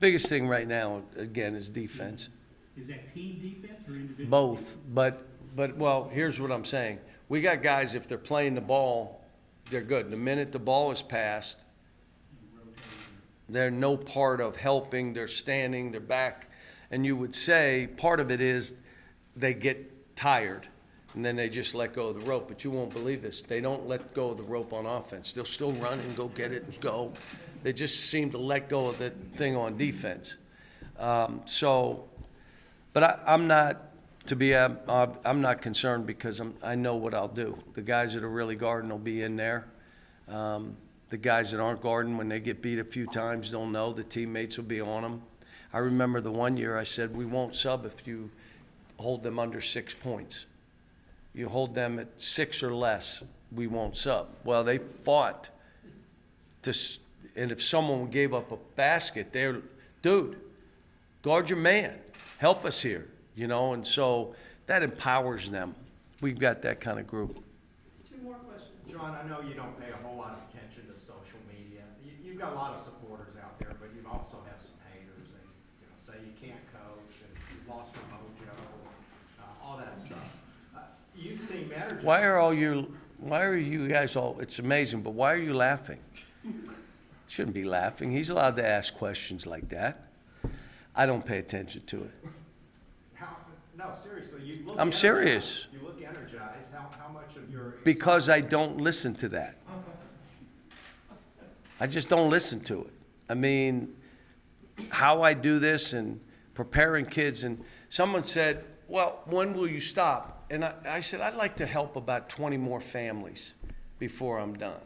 Biggest thing right now, again, is defense. Is that team defense or individual? Both, but well, here's what I'm saying. We got guys, if they're playing the ball, they're good. The minute the ball is passed, they're no part of helping. They're standing, they're back. And you would say part of it is they get tired and then they just let go of the rope. But you won't believe this. They don't let go of the rope on offense. They'll still run and go get it and go. They just seem to let go of the thing on defense. But I'm not, I'm not concerned because I know what I'll do. The guys that are really guarding will be in there. The guys that aren't guarding, when they get beat a few times, they'll know the teammates will be on them. I remember the one year I said, we won't sub if you hold them under 6 points. You hold them at 6 or less, we won't sub. Well, they fought and if someone gave up a basket, dude, guard your man, help us here, and so that empowers them. We've got that kind of group. 2 more questions. John, I know you don't pay a whole lot of attention to social media. You've got a lot of supporters out there, but you also have some haters. They say you can't coach and you've lost your mojo, all that stuff. You've seen managers. Why are you guys all, it's amazing, but why are you laughing? Shouldn't be laughing. He's allowed to ask questions like that. I don't pay attention to it. No, seriously, you look. I'm serious. You look energized. How much of your? Because I don't listen to that. I just don't listen to it. I mean, how I do this and preparing kids, and someone said, well, when will you stop? And I said, I'd like to help about 20 more families before I'm done.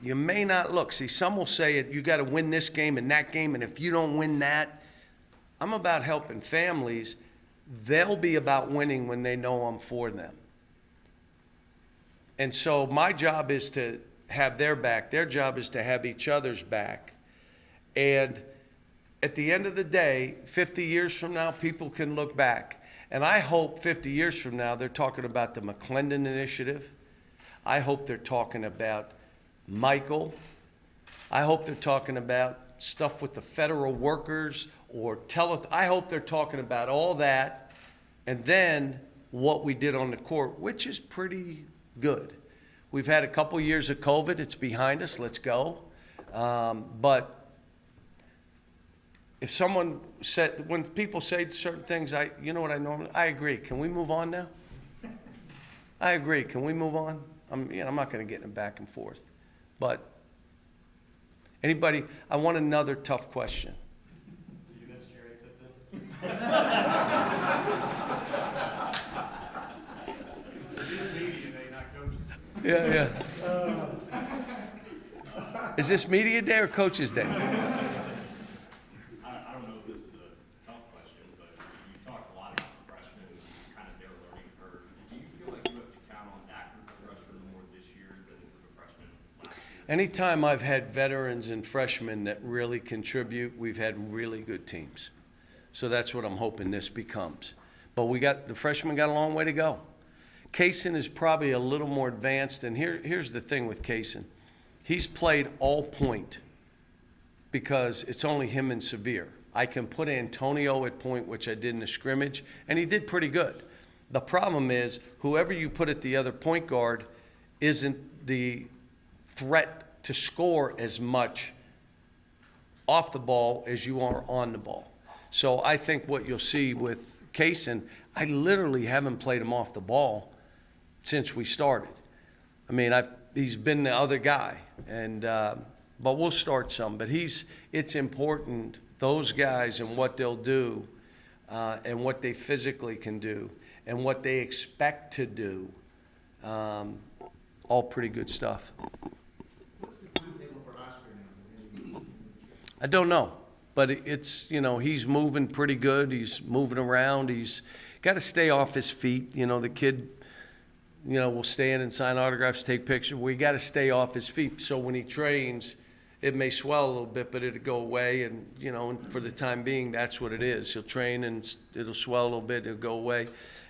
You may not look. See, some will say you got to win this game and that game, and if you don't win that, I'm about helping families. They'll be about winning when they know I'm for them. And so my job is to have their back. Their job is to have each other's back. And at the end of the day, 50 years from now, people can look back. And I hope 50 years from now, they're talking about the McClendon Initiative. I hope they're talking about Michael. I hope they're talking about stuff with the federal workers or I hope they're talking about all that, and then what we did on the court, which is pretty good. We've had a couple years of COVID. It's behind us. Let's go. But if someone said, when people say certain things, you know what I agree. Can we move on now? I agree. Can we move on? I'm not going to get in back and forth. But anybody, I want another tough question. Do you miss Jerry Tipton? Media day, not coaching. Yeah. Is this media day or coach's day? I don't know if this is a tough question, but you talked a lot about the freshmen, kind of their learning curve. Do you feel like you have to count on that group of freshmen more this year than the freshmen last year? Anytime I've had veterans and freshmen that really contribute, we've had really good teams. So that's what I'm hoping this becomes. But the freshmen got a long way to go. Kaysen is probably a little more advanced, and here's the thing with Kaysen. He's played all point because it's only him and Severe. I can put Antonio at point, which I did in the scrimmage, and he did pretty good. The problem is whoever you put at the other point guard isn't the threat to score as much off the ball as you are on the ball. So I think what you'll see with Kaysen, I literally haven't played him off the ball since we started. I mean, he's been the other guy, and but we'll start some. But it's important, those guys and what they'll do, and what they physically can do, and what they expect to do, all pretty good stuff. What's the timetable for Oscar now? I don't know, but it's, he's moving pretty good. He's moving around. He's got to stay off his feet. The kid, will stand and sign autographs, take pictures. We got to stay off his feet. So when he trains, it may swell a little bit, but it'll go away. And, for the time being, that's what it is. He'll train and it'll swell a little bit. It'll go away.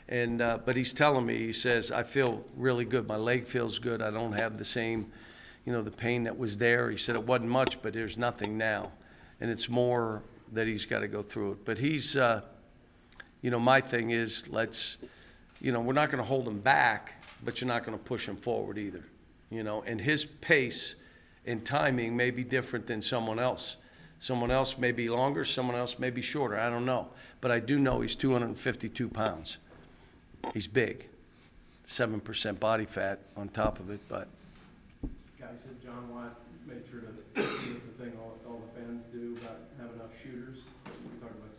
And but he's telling me, he says, I feel really good. My leg feels good. I don't have the same, the pain that was there. He said it wasn't much, but there's nothing now. And it's more that he's got to go through it. But he's, my thing is, we're not going to hold him back, but you're not going to push him forward either. And his pace and timing may be different than someone else. Someone else may be longer, someone else may be shorter. I don't know. But I do know he's 252 pounds. He's big. 7% body fat on top of it, but Guy said John Watt made sure to do the thing all the fans do about have enough shooters. We talked about